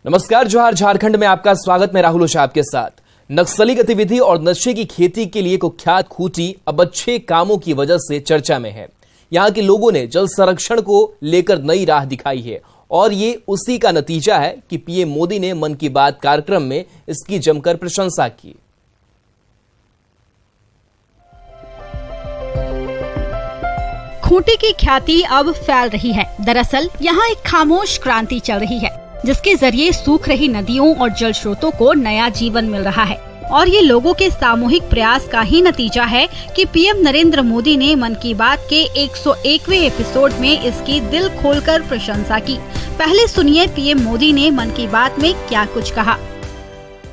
नमस्कार, जोहार। झारखंड में आपका स्वागत। मैं राहुल ओझा आपके साथ। नक्सली गतिविधि और नशे की खेती के लिए कुख्यात खूंटी अब अच्छे कामों की वजह से चर्चा में है। यहां के लोगों ने जल संरक्षण को लेकर नई राह दिखाई है और ये उसी का नतीजा है कि पीएम मोदी ने मन की बात कार्यक्रम में इसकी जमकर प्रशंसा की। खूंटी की ख्याति अब फैल रही है। दरअसल यहाँ एक खामोश क्रांति चल रही है, जिसके जरिए सूख रही नदियों और जल स्रोतों को नया जीवन मिल रहा है। और ये लोगों के सामूहिक प्रयास का ही नतीजा है कि पीएम नरेंद्र मोदी ने मन की बात के 101वें एपिसोड में इसकी दिल खोलकर प्रशंसा की। पहले सुनिए पीएम मोदी ने मन की बात में क्या कुछ कहा।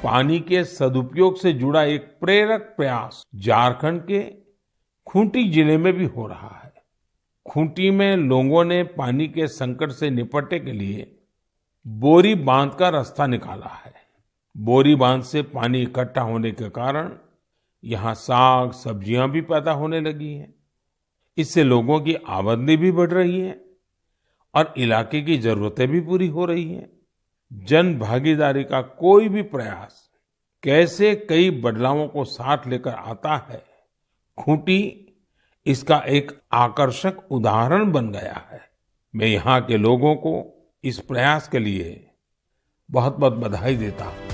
पानी के सदुपयोग से जुड़ा एक प्रेरक प्रयास झारखंड के खूंटी जिले में भी हो रहा है। खूंटी में लोगों ने पानी के संकट से निपटने के लिए बोरी बांध का रास्ता निकाला है। बोरी बांध से पानी इकट्ठा होने के कारण यहाँ साग सब्जियां भी पैदा होने लगी हैं। इससे लोगों की आमदनी भी बढ़ रही है और इलाके की जरूरतें भी पूरी हो रही हैं। जन भागीदारी का कोई भी प्रयास कैसे कई बदलावों को साथ लेकर आता है, खूंटी इसका एक आकर्षक उदाहरण बन गया है। मैं यहाँ के लोगों को इस प्रयास के लिए बहुत बहुत बधाई देता हूँ।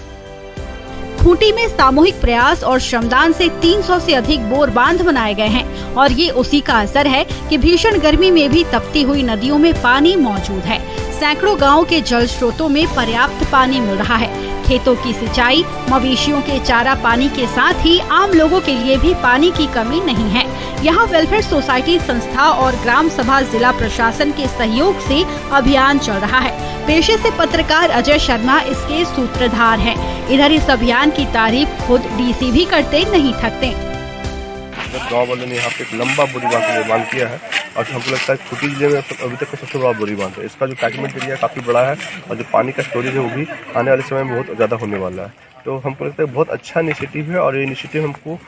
खूंटी में सामूहिक प्रयास और श्रमदान से 300 से अधिक बोर बांध बनाए गए हैं और ये उसी का असर है कि भीषण गर्मी में भी तपती हुई नदियों में पानी मौजूद है। सैकड़ों गांव के जल स्रोतों में पर्याप्त पानी मिल रहा है। खेतों की सिंचाई, मवेशियों के चारा पानी के साथ ही आम लोगों के लिए भी पानी की कमी नहीं है। यहाँ वेलफेयर सोसाइटी संस्था और ग्राम सभा जिला प्रशासन के सहयोग से अभियान चल रहा है। पेशे से पत्रकार अजय शर्मा इसके सूत्रधार हैं। इधर इस अभियान की तारीफ खुद डीसी भी करते नहीं थकते। गाँव वालों ने यहाँ पे एक लंबा बोरी बांध का निर्माण किया है और हमको लगता है खूंटी जिले में अभी तक का सबसे बड़ा बोरी बांध है। इसका जो कैचमेंट एरिया काफी बड़ा है और जो पानी का स्टोरेज है वो भी आने वाले समय में बहुत ज्यादा होने वाला है। तो हमको लगता है बहुत अच्छा इनिशिएटिव है और ये इनिशिएटिव हमको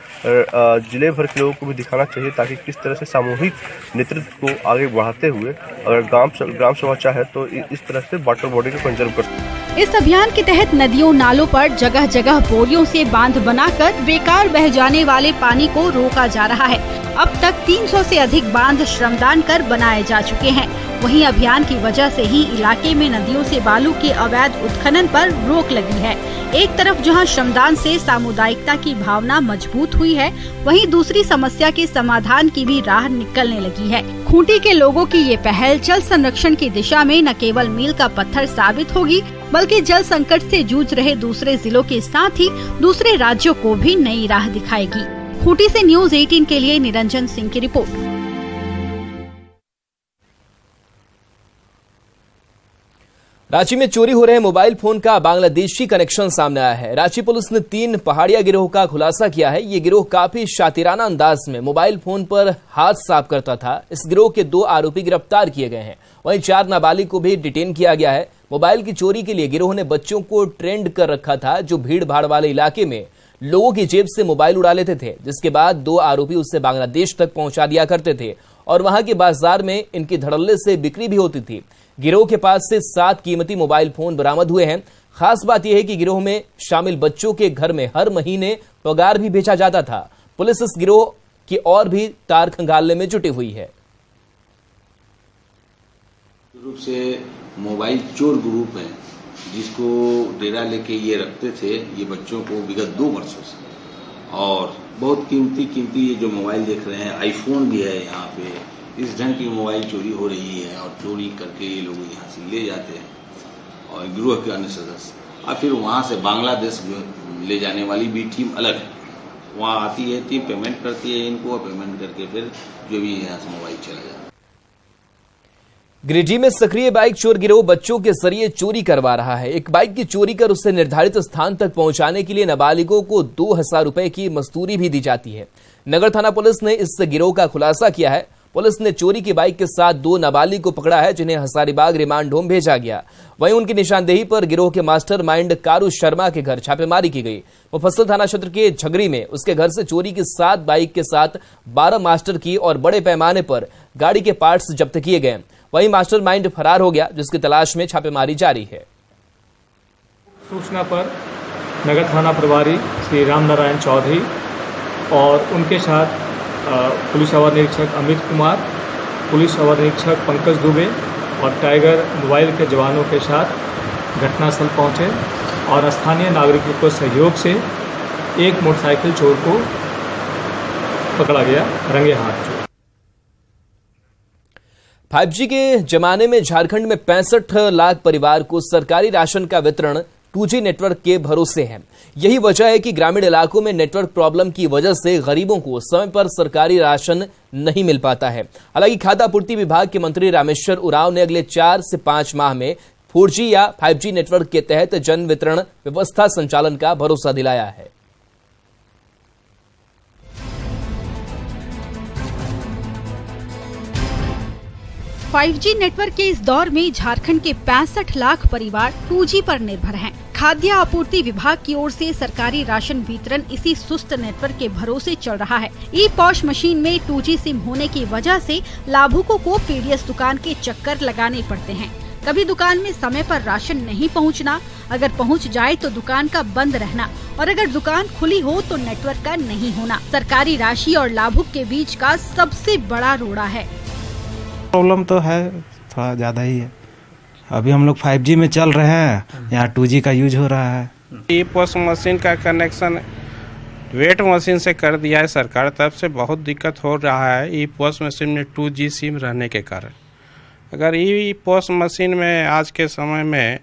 जिले भर के लोगों को भी दिखाना चाहिए ताकि किस तरह से सामूहिक नेतृत्व को आगे बढ़ाते हुए अगर ग्राम सभा चाहे तो इस तरह से वाटर बॉडी को कंजर्व कर सकते। इस अभियान के तहत नदियों नालों पर जगह जगह बोरियों से बांध बनाकर बेकार बह जाने वाले पानी को रोका जा रहा है। अब तक 300 से अधिक बांध श्रमदान कर बनाए जा चुके हैं। वहीं अभियान की वजह से ही इलाके में नदियों से बालू के अवैध उत्खनन पर रोक लगी है। एक तरफ जहां श्रमदान से सामुदायिकता की भावना मजबूत हुई है, वहीं दूसरी समस्या के समाधान की भी राह निकलने लगी है। खूंटी के लोगों की ये पहल जल संरक्षण की दिशा में न केवल मील का पत्थर साबित होगी, बल्कि जल संकट से जूझ रहे दूसरे जिलों के साथ ही दूसरे राज्यों को भी नई राह दिखाएगी। खूंटी से न्यूज़ 18 के लिए निरंजन सिंह की रिपोर्ट। रांची में चोरी हो रहे मोबाइल फोन का बांग्लादेशी कनेक्शन सामने आया है। रांची पुलिस ने 3 पहाड़िया गिरोह का खुलासा किया है। ये गिरोह काफी शातिराना अंदाज में मोबाइल फोन पर हाथ साफ करता था। इस गिरोह के 2 आरोपी गिरफ्तार किए गए हैं। वहीं 4 नाबालिग को भी डिटेन किया गया है। मोबाइल की चोरी के लिए गिरोह ने बच्चों को ट्रेंड कर रखा था, जो भीड़ भाड़ वाले इलाके में लोगों की जेब से मोबाइल उड़ा लेते थे, जिसके बाद 2 आरोपी उससे बांग्लादेश तक पहुंचा दिया करते थे और वहां के बाजार में इनकी धड़ल्ले से बिक्री भी होती थी। गिरोह के पास से 7 कीमती मोबाइल फोन बरामद हुए हैं। खास बात यह है कि गिरोह में शामिल बच्चों के घर में हर महीने पगार भी भेजा जाता था। पुलिस इस गिरोह की और भी तार खंगालने में जुटी हुई है। रूप से मोबाइल चोर ग्रुप है, जिसको डेरा लेके ये रखते थे ये बच्चों को विगत 2 वर्षों से। और बहुत कीमती ये जो मोबाइल देख रहे हैं, आईफोन भी है यहाँ पे। इस ढंग की मोबाइल चोरी हो रही है और चोरी करके ये लोग यहाँ से ले जाते हैं और गिरोह के अन्य सदस्य और फिर वहाँ से बांग्लादेश ले जाने वाली भी टीम अलग है। वहाँ आती है टीम, पेमेंट करती है इनको और पेमेंट करके फिर जो भी यहाँ से मोबाइल चला जाता है। गिरिडीह में सक्रिय बाइक चोर गिरोह बच्चों के जरिए चोरी करवा रहा है। एक बाइक की चोरी कर उसे निर्धारित स्थान तक पहुंचाने के लिए नाबालिगों को 2000 रुपए की मजदूरी भी दी जाती है। नगर थाना पुलिस ने इस गिरोह का खुलासा किया है। पुलिस ने चोरी की बाइक के साथ 2 नाबालिग को पकड़ा है, जिन्हें हजारीबाग रिमांड होम भेजा गया। वहीं उनकी निशानदेही पर गिरोह के मास्टरमाइंड कारू शर्मा के घर छापेमारी की गई। मुफस्सिल थाना क्षेत्र के झगरी में उसके घर से चोरी की 7 बाइक के साथ 12 मास्टर की और बड़े पैमाने पर गाड़ी के पार्ट्स जब्त किए गए। वहीं मास्टरमाइंड फरार हो गया, जिसकी तलाश में छापेमारी जारी है। सूचना पर नगर थाना प्रभारी श्री राम नारायण चौधरी और उनके साथ पुलिस अवर निरीक्षक अमित कुमार, पुलिस अवर निरीक्षक पंकज दुबे और टाइगर मोबाइल के जवानों के साथ घटनास्थल पहुंचे और स्थानीय नागरिकों के सहयोग से एक मोटरसाइकिल चोर को पकड़ा गया रंगे हाथ। 5G के जमाने में झारखंड में 65 लाख परिवार को सरकारी राशन का वितरण 2G नेटवर्क के भरोसे है। यही वजह है कि ग्रामीण इलाकों में नेटवर्क प्रॉब्लम की वजह से गरीबों को समय पर सरकारी राशन नहीं मिल पाता है। हालांकि खाद्य आपूर्ति विभाग के मंत्री रामेश्वर उरांव ने अगले 4 से 5 माह में 4G या 5G नेटवर्क के तहत जन वितरण व्यवस्था संचालन का भरोसा दिलाया है। फाइव जी नेटवर्क के इस दौर में झारखंड के 65 लाख परिवार 2G पर निर्भर हैं। खाद्य आपूर्ति विभाग की ओर से सरकारी राशन वितरण इसी सुस्त नेटवर्क के भरोसे चल रहा है। ई पॉश मशीन में 2G सिम होने की वजह से लाभुकों को पीडीएस दुकान के चक्कर लगाने पड़ते हैं। कभी दुकान में समय पर राशन नहीं पहुंचना, अगर पहुंच जाए तो दुकान का बंद रहना और अगर दुकान खुली हो तो नेटवर्क का नहीं होना सरकारी राशि और लाभुक के बीच का सबसे बड़ा रोड़ा है। प्रॉब्लम तो है, थोड़ा ज़्यादा ही है। अभी हम लोग 5G में चल रहे हैं, यहाँ 2G का यूज हो रहा है। ई पॉस मशीन का कनेक्शन वेट मशीन से कर दिया है सरकार तरफ से। बहुत दिक्कत हो रहा है ई पॉस मशीन में 2G सिम रहने के कारण। अगर ई पॉस मशीन में आज के समय में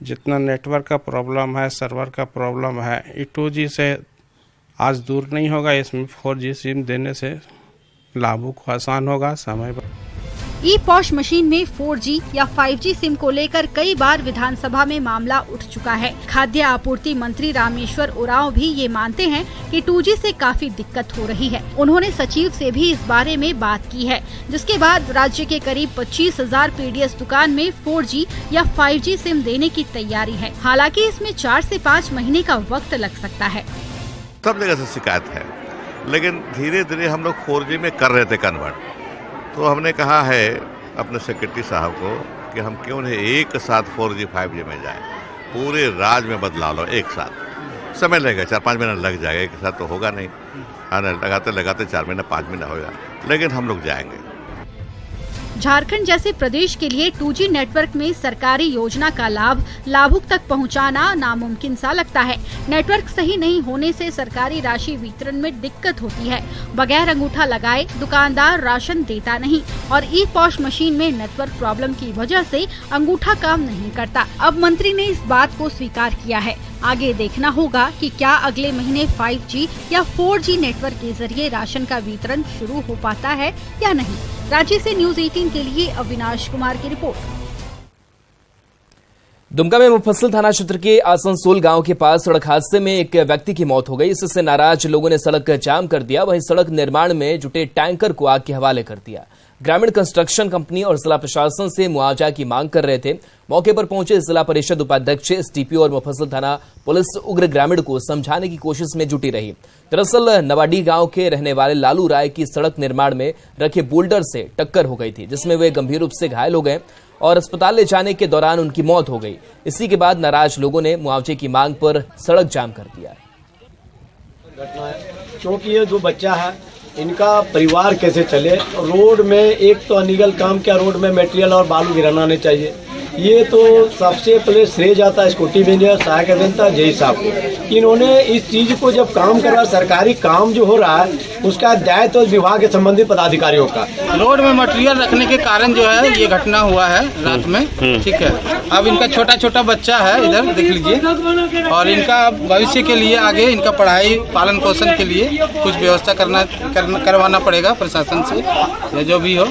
जितना नेटवर्क का प्रॉब्लम है, सर्वर का प्रॉब्लम है, ई 2G से आज दूर नहीं होगा। इसमें 4G सिम देने से लाभों को आसान होगा समय पर। ई पॉश मशीन में 4G या 5G सिम को लेकर कई बार विधानसभा में मामला उठ चुका है। खाद्य आपूर्ति मंत्री रामेश्वर उरांव भी ये मानते हैं कि 2G से काफी दिक्कत हो रही है। उन्होंने सचिव से भी इस बारे में बात की है, जिसके बाद राज्य के करीब 25,000 पीडीएस दुकान में 4G या 5G सिम देने की तैयारी है। हालांकि इसमें 4 से 5 महीने का वक्त लग सकता है। सब जगह से शिकायत है, लेकिन धीरे धीरे हम लोग 4G में कर रहे थे कन्वर्ट। तो हमने कहा है अपने सेक्रेटरी साहब को कि हम क्यों नहीं एक साथ 4G 5G में जाएं, पूरे राज्य में बदलाव लो एक साथ। समय लगेगा, 4-5 महीना लग जाएगा, एक साथ तो होगा नहीं। हाँ, लगाते लगाते 4 महीना 5 महीना होगा, लेकिन हम लोग जाएंगे। झारखंड जैसे प्रदेश के लिए 2G नेटवर्क में सरकारी योजना का लाभ लाभुक तक पहुंचाना नामुमकिन सा लगता है। नेटवर्क सही नहीं होने से सरकारी राशि वितरण में दिक्कत होती है। बगैर अंगूठा लगाए दुकानदार राशन देता नहीं और ई पॉश मशीन में नेटवर्क प्रॉब्लम की वजह से अंगूठा काम नहीं करता। अब मंत्री ने इस बात को स्वीकार किया है। आगे देखना होगा कि क्या अगले महीने 5G या 4G नेटवर्क के जरिए राशन का वितरण शुरू हो पाता है या नहीं। रांची से न्यूज 18 के लिए अविनाश कुमार की रिपोर्ट। दुमका में मुफस्सिल थाना क्षेत्र के आसनसोल गांव के पास सड़क हादसे में एक व्यक्ति की मौत हो गई। इससे नाराज लोगों ने सड़क जाम कर दिया। वहीं सड़क निर्माण में जुटे टैंकर को आग के हवाले कर दिया। ग्रामीण कंस्ट्रक्शन कंपनी और जिला प्रशासन से मुआवजा की मांग कर रहे थे। मौके पर पहुंचे जिला परिषद उपाध्यक्ष, एसडीपीओ और मुफस्सिल थाना पुलिस उग्र ग्रामीण को समझाने की कोशिश में जुटी रही। दरअसल नवाडी गांव के रहने वाले लालू राय की सड़क निर्माण में रखे बोल्डर से टक्कर हो गई थी, जिसमें वे गंभीर रूप से घायल हो गए और अस्पताल ले जाने के दौरान उनकी मौत हो गई। इसी के बाद नाराज लोगों ने मुआवजे की मांग पर सड़क जाम कर दिया। क्योंकि ये जो बच्चा है इनका परिवार कैसे चले। रोड में एक तो अनलीगल काम क्या, रोड में मटेरियल और बालू गिराना नहीं चाहिए। ये तो सबसे पहले श्रेय जाता है स्कूटी इंजीनियर सहायक अभियंता जय साहब को। इन्होंने इस चीज को जब काम करवा, सरकारी काम जो हो रहा है उसका दायित्व तो विभाग के संबंधित पदाधिकारियों का। रोड में मटेरियल रखने के कारण जो है ये घटना हुआ है रात में। ठीक है, अब इनका छोटा छोटा बच्चा है, इधर देख लीजिए, और इनका भविष्य के लिए आगे इनका पढ़ाई पालन पोषण के लिए कुछ व्यवस्था करवाना पड़ेगा प्रशासन से या जो भी हो।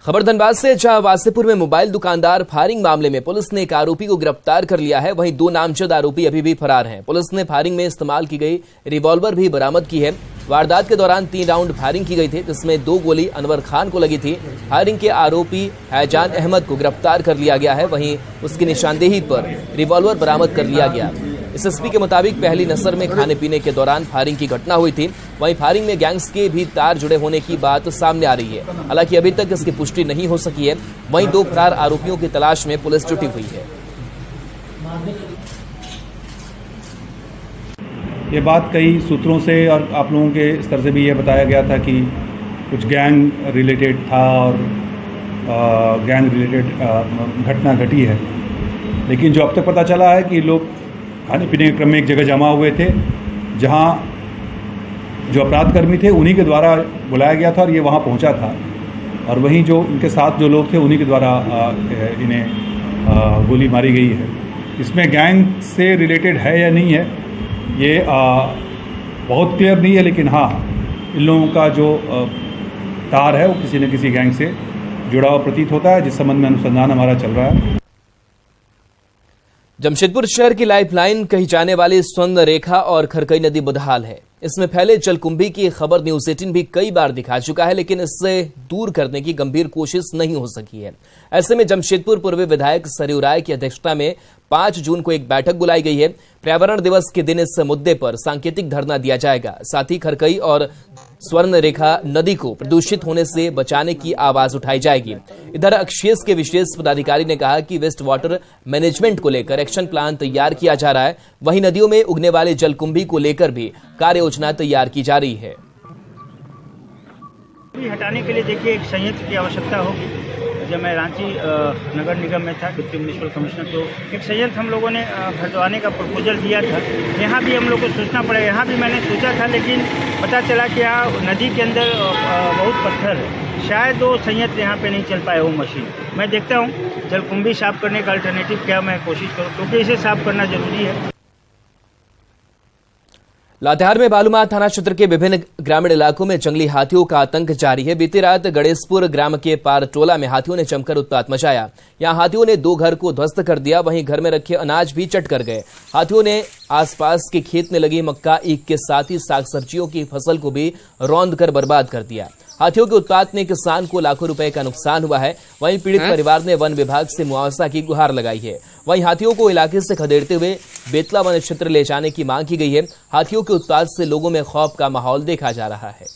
खबर धनबाद से, जहां वासेपुर में मोबाइल दुकानदार फायरिंग मामले में पुलिस ने एक आरोपी को गिरफ्तार कर लिया है। वहीं 2 नामजद आरोपी अभी भी फरार हैं। पुलिस ने फायरिंग में इस्तेमाल की गई रिवॉल्वर भी बरामद की है। वारदात के दौरान 3 राउंड फायरिंग की गई थी, जिसमें 2 गोली अनवर खान को लगी थी। फायरिंग के आरोपी हैजान अहमद को गिरफ्तार कर लिया गया है। वहीं उसकी निशानदेही पर रिवॉल्वर बरामद कर लिया गया। एसएसपी के मुताबिक पहली नजर में खाने पीने के दौरान फायरिंग की घटना हुई थी। वहीं फायरिंग में गैंग्स के भी तार जुड़े होने की बात सामने आ रही है। हालांकि अभी तक इसकी पुष्टि नहीं हो सकी है। वहीं 2 फरार आरोपियों की तलाश में पुलिस जुटी हुई है। ये बात कई सूत्रों से और आप लोगों के स्तर से भी ये बताया गया था कि कुछ गैंग रिलेटेड था और गैंग रिलेटेड घटना घटी है। लेकिन जो अब तक पता चला है कि लोग खाने पीने के क्रम में एक जगह जमा हुए थे, जहां जो अपराधकर्मी थे उन्हीं के द्वारा बुलाया गया था और ये वहां पहुंचा था। और वहीं जो इनके साथ जो लोग थे उन्हीं के द्वारा इन्हें गोली मारी गई है। इसमें गैंग से रिलेटेड है या नहीं है ये बहुत क्लियर नहीं है, लेकिन हाँ, इन लोगों का जो तार है वो किसी न किसी गैंग से जुड़ा हुआ प्रतीत होता है, जिस संबंध में अनुसंधान हमारा चल रहा है। जमशेदपुर शहर की लाइफलाइन कही जाने वाली स्वर्ण रेखा और खरकई नदी बदहाल है। इसमें फैले जलकुंभी की खबर न्यूज 18 भी कई बार दिखा चुका है, लेकिन इससे दूर करने की गंभीर कोशिश नहीं हो सकी है। ऐसे में जमशेदपुर पूर्व विधायक सरयू राय की अध्यक्षता में 5 जून को एक बैठक बुलाई गई है। पर्यावरण दिवस के दिन इस मुद्दे पर सांकेतिक धरना दिया जाएगा। साथ ही खरकई और स्वर्ण रेखा नदी को प्रदूषित होने से बचाने की आवाज उठाई जाएगी। इधर अक्षेस के विशेष पदाधिकारी ने कहा कि वेस्ट वाटर मैनेजमेंट को लेकर एक्शन प्लान तैयार किया जा रहा है। वहीं नदियों में उगने वाले जलकुंभी को लेकर भी कार्य योजना तैयार की जा रही है। हटाने के लिए देखिए एक संयंत्र की आवश्यकता होगी। जब मैं रांची नगर निगम में था डिप्टी म्युनिसिपल कमिश्नर, तो एक संयंत्र हम लोगों ने हटवाने का प्रपोजल दिया था। यहाँ भी हम लोग को सोचना पड़ेगा। यहाँ भी मैंने सोचा था, लेकिन पता चला कि यहाँ नदी के अंदर बहुत पत्थर है, शायद वो संयंत्र यहाँ पे नहीं चल पाए वो मशीन। मैं देखता हूँ जलकुंभी साफ करने का अल्टरनेटिव क्या मैं कोशिश करूँ, क्योंकि इसे साफ करना जरूरी है। लातेहार में बालूमाथ थाना क्षेत्र के विभिन्न ग्रामीण इलाकों में जंगली हाथियों का आतंक जारी है। बीती रात गणेशपुर ग्राम के पारटोला में हाथियों ने जमकर उत्पात मचाया। यहां हाथियों ने 2 घर को ध्वस्त कर दिया, वहीं घर में रखे अनाज भी चट कर गए। हाथियों ने आसपास के खेत में लगी मक्का, ईख के साथ ही साग सब्जियों की फसल को भी रौंद कर बर्बाद कर दिया। हाथियों के उत्पात में किसान को लाखों रुपए का नुकसान हुआ है। वहीं पीड़ित परिवार ने वन विभाग से मुआवजा की गुहार लगाई है। वहीं हाथियों को इलाके से खदेड़ते हुए बेतला वन क्षेत्र ले जाने की मांग की गई है। हाथियों के उत्पात से लोगों में खौफ का माहौल देखा जा रहा है।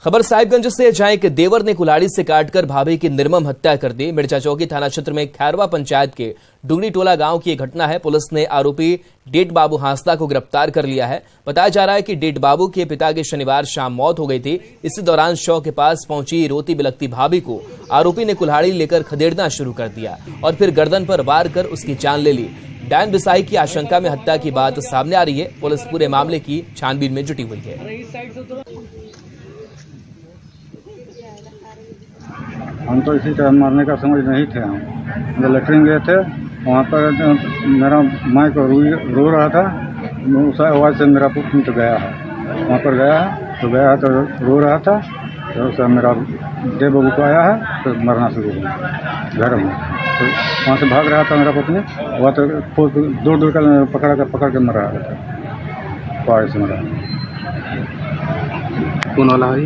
खबर साहिबगंज से, जहां एक देवर ने कुल्हाड़ी से काटकर भाभी की निर्मम हत्या कर दी। मिर्चा चौकी थाना क्षेत्र में खैरवा पंचायत के डुंगरी टोला गांव की घटना है। पुलिस ने आरोपी डेट बाबू हांसदा को गिरफ्तार कर लिया है। बताया जा रहा है कि डेट बाबू के पिता की शनिवार शाम मौत हो गई थी। इसी दौरान शव के पास पहुंची रोती बिलखती भाभी को आरोपी ने कुल्हाड़ी लेकर खदेड़ना शुरू कर दिया और फिर गर्दन पर वार कर उसकी जान ले ली। डायन बिसाई की आशंका में हत्या की बात सामने आ रही है। पुलिस पूरे मामले की छानबीन में जुटी हुई है। हम तो इसी तरह मरने का समझ नहीं थे। हम जब लेटरिन गए थे, वहाँ पर मेरा माँ को रो रहा था। उस आवाज़ से मेरा पुत्र तो गया है, वहाँ पर गया है तो रो रहा था। तो उसका मेरा देव बाबू को आया है तो मरना शुरू हुआ घर में। तो वहाँ से भाग रहा था मेरा पत्नी, वह तो दूर कर पकड़ के मर रहा था, पहाड़ से मरा। कौन वाला है?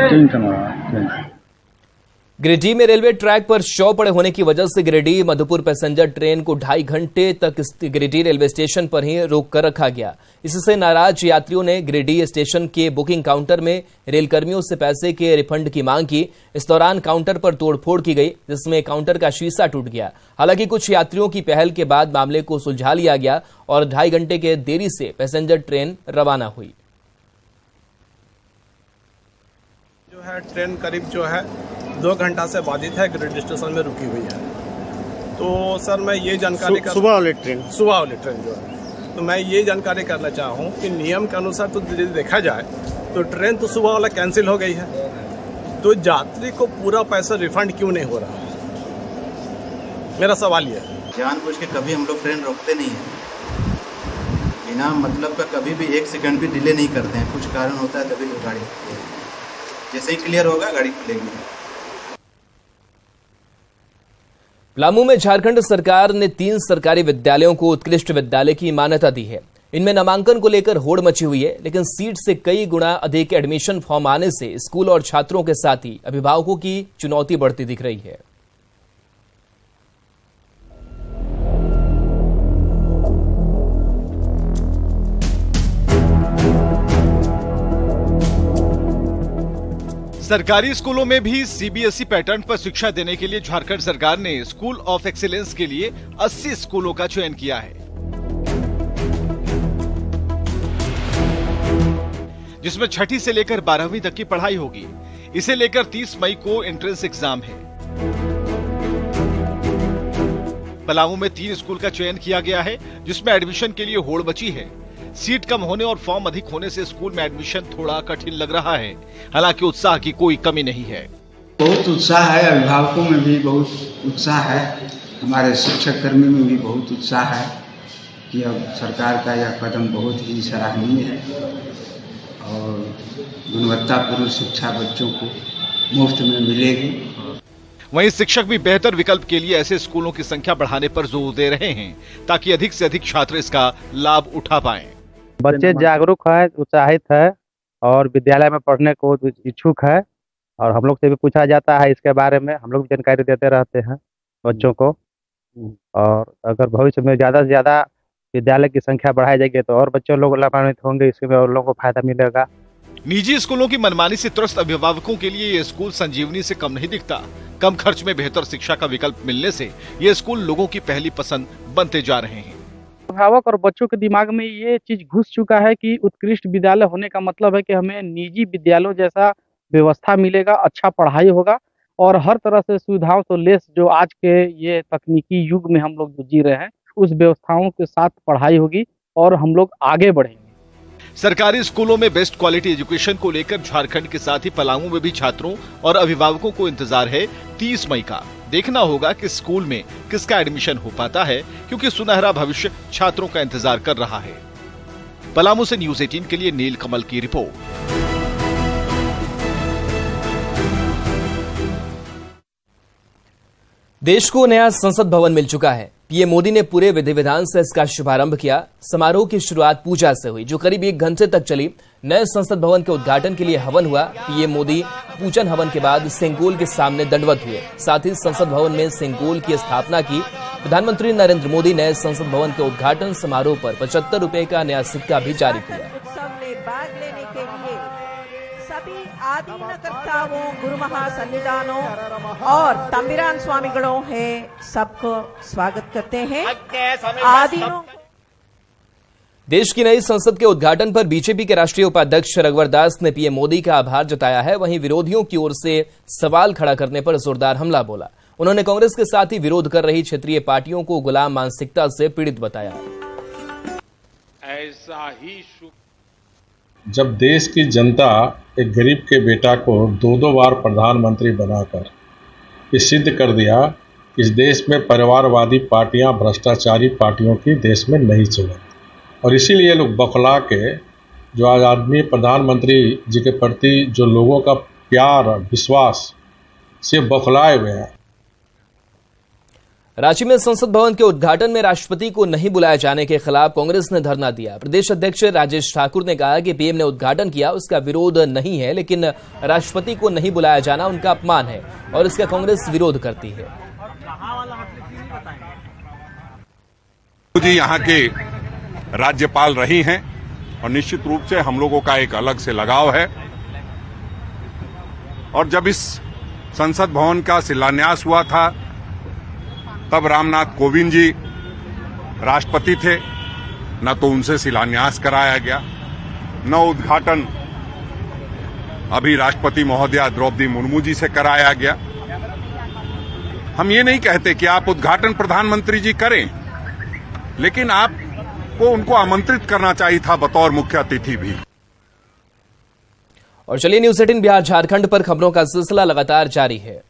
3 से मरा। गिरिडीह में रेलवे ट्रैक पर शव पड़े होने की वजह से गिरिडीह मधुपुर पैसेंजर ट्रेन को 2.5 घंटे तक गिरिडीह रेलवे स्टेशन पर ही रोक कर रखा गया। इससे नाराज यात्रियों ने गिरिडीह स्टेशन के बुकिंग काउंटर में रेलकर्मियों से पैसे के रिफंड की मांग की। इस दौरान काउंटर पर तोड़फोड़ की गई, जिसमें काउंटर का शीशा टूट गया। हालांकि कुछ यात्रियों की पहल के बाद मामले को सुलझा लिया गया और 2.5 घंटे के देरी से पैसेंजर ट्रेन रवाना हुई। जो है ट्रेन करीब जो है 2 घंटा से बाधित है, गिरिडीह स्टेशन में रुकी हुई है। तो सर मैं ये जानकारी सुबह वाली ट्रेन जो है, तो मैं ये जानकारी करना चाहा हूँ कि नियम के अनुसार तो देखा जाए तो ट्रेन तो सुबह वाला कैंसिल हो गई है, तो यात्री को पूरा पैसा रिफंड क्यों नहीं हो रहा? मेरा सवाल ये है। जानबूझ के कभी हम लोग ट्रेन रोकते नहीं हैं, बिना मतलब का कभी भी 1 सेकंड भी डिले नहीं करते हैं। कुछ कारण होता है तभी तो गाड़ी रुकती है, जैसे ही क्लियर होगा गाड़ी खुलेगी। पलामू में झारखंड सरकार ने 3 सरकारी विद्यालयों को उत्कृष्ट विद्यालय की मान्यता दी है। इनमें नामांकन को लेकर होड़ मची हुई है, लेकिन सीट से कई गुना अधिक एडमिशन फॉर्म आने से स्कूल और छात्रों के साथ ही अभिभावकों की चुनौती बढ़ती दिख रही है। सरकारी स्कूलों में भी सीबीएसई पैटर्न पर शिक्षा देने के लिए झारखंड सरकार ने स्कूल ऑफ एक्सीलेंस के लिए 80 स्कूलों का चयन किया है, जिसमें 6ठी से लेकर 12वीं तक की पढ़ाई होगी। इसे लेकर 30 मई को एंट्रेंस एग्जाम है। पलामू में 3 स्कूल का चयन किया गया है, जिसमें एडमिशन के लिए होड़ मची है। सीट कम होने और फॉर्म अधिक होने से स्कूल में एडमिशन थोड़ा कठिन लग रहा है। हालांकि उत्साह की कोई कमी नहीं है। बहुत उत्साह है, अभिभावकों में भी बहुत उत्साह है, हमारे शिक्षक कर्मी में भी बहुत उत्साह है कि अब सरकार का यह कदम बहुत ही सराहनीय है और गुणवत्तापूर्ण शिक्षा बच्चों को मुफ्त में मिलेगी। वहीं शिक्षक भी बेहतर विकल्प के लिए ऐसे स्कूलों की संख्या बढ़ाने पर जोर दे रहे हैं, ताकि अधिक से अधिक छात्र इसका लाभ उठा पाएं। बच्चे जागरूक है, उत्साहित है और विद्यालय में पढ़ने को इच्छुक है और हम लोग से भी पूछा जाता है इसके बारे में। हम लोग भी जानकारी देते रहते हैं बच्चों को। और अगर भविष्य में ज्यादा से ज्यादा विद्यालय की संख्या बढ़ाई जाएगी तो और बच्चे लोग लाभान्वित होंगे, इसमें और लोगों को फायदा मिलेगा। निजी स्कूलों की मनमानी से त्रस्त अभिभावकों के लिए ये स्कूल संजीवनी से कम नहीं दिखता। कम खर्च में बेहतर शिक्षा का विकल्प मिलने से ये स्कूल लोगों की पहली पसंद बनते जा रहे हैं। अभिभावक और बच्चों के दिमाग में ये चीज घुस चुका है कि उत्कृष्ट विद्यालय होने का मतलब है कि हमें निजी विद्यालयों जैसा व्यवस्था मिलेगा, अच्छा पढ़ाई होगा और हर तरह से सुविधाओं से लेस जो आज के ये तकनीकी युग में हम लोग जो जी रहे हैं उस व्यवस्थाओं के साथ पढ़ाई होगी और हम लोग आगे बढ़ेंगे। सरकारी स्कूलों में बेस्ट क्वालिटी एजुकेशन को लेकर झारखंड के साथ ही पलामू में भी छात्रों और अभिभावकों को इंतजार है 30 मई का। देखना होगा कि स्कूल में किसका एडमिशन हो पाता है, क्योंकि सुनहरा भविष्य छात्रों का इंतजार कर रहा है। पलामू से न्यूज़ 18 के लिए नील कमल की रिपोर्ट। देश को नया संसद भवन मिल चुका है। पीएम मोदी ने पूरे विधि विधान से इसका शुभारंभ किया। समारोह की शुरुआत पूजा से हुई, जो करीब 1 घंटे तक चली। नए संसद भवन के उद्घाटन के लिए हवन हुआ। पीएम मोदी पूजन हवन के बाद सेंगोल के सामने दंडवत हुए। साथ ही संसद भवन में सेंगोल की स्थापना की। प्रधानमंत्री नरेंद्र मोदी नए संसद भवन के उद्घाटन समारोह पर 75 रुपए का नया सिक्का भी जारी किया। आदिनकर्ताओं, गुरु महासन्निधानों और तंबिरान स्वामीगणों है सबको स्वागत करते हैं। आदिनों देश की नई संसद के उद्घाटन पर बीजेपी के राष्ट्रीय उपाध्यक्ष रघुवर दास ने पीएम मोदी का आभार जताया है। वहीं विरोधियों की ओर से सवाल खड़ा करने पर जोरदार हमला बोला। उन्होंने कांग्रेस के साथ ही विरोध कर रही क्षेत्रीय पार्टियों को गुलाम मानसिकता से पीड़ित बताया। ऐसा ही जब देश की जनता एक गरीब के बेटा को 2-2 बार प्रधानमंत्री बनाकर ये सिद्ध कर दिया कि इस देश में परिवारवादी पार्टियां भ्रष्टाचारी पार्टियों की देश में नहीं चलेंगी, और इसीलिए लोग बौखला के जो आज आदमी प्रधानमंत्री जी के प्रति जो लोगों का प्यार विश्वास से बौखलाए हुए हैं। रांची में संसद भवन के उद्घाटन में राष्ट्रपति को नहीं बुलाए जाने के खिलाफ कांग्रेस ने धरना दिया। प्रदेश अध्यक्ष राजेश ठाकुर ने कहा कि पीएम ने उद्घाटन किया, उसका विरोध नहीं है, लेकिन राष्ट्रपति को नहीं बुलाया जाना उनका अपमान है और इसका कांग्रेस विरोध करती है। जी यहाँ के राज्यपाल रही हैं और निश्चित रूप से हम लोगों का एक अलग से लगाव है। और जब इस संसद भवन का शिलान्यास हुआ था तब रामनाथ कोविंद जी राष्ट्रपति थे, न तो उनसे शिलान्यास कराया गया, न उद्घाटन अभी राष्ट्रपति महोदया द्रौपदी मुर्मू जी से कराया गया। हम ये नहीं कहते कि आप उद्घाटन प्रधानमंत्री जी करें, लेकिन आपको उनको आमंत्रित करना चाहिए था बतौर मुख्य अतिथि भी। और चलिए न्यूज़ 18 बिहार झारखंड पर खबरों का सिलसिला लगातार जारी है।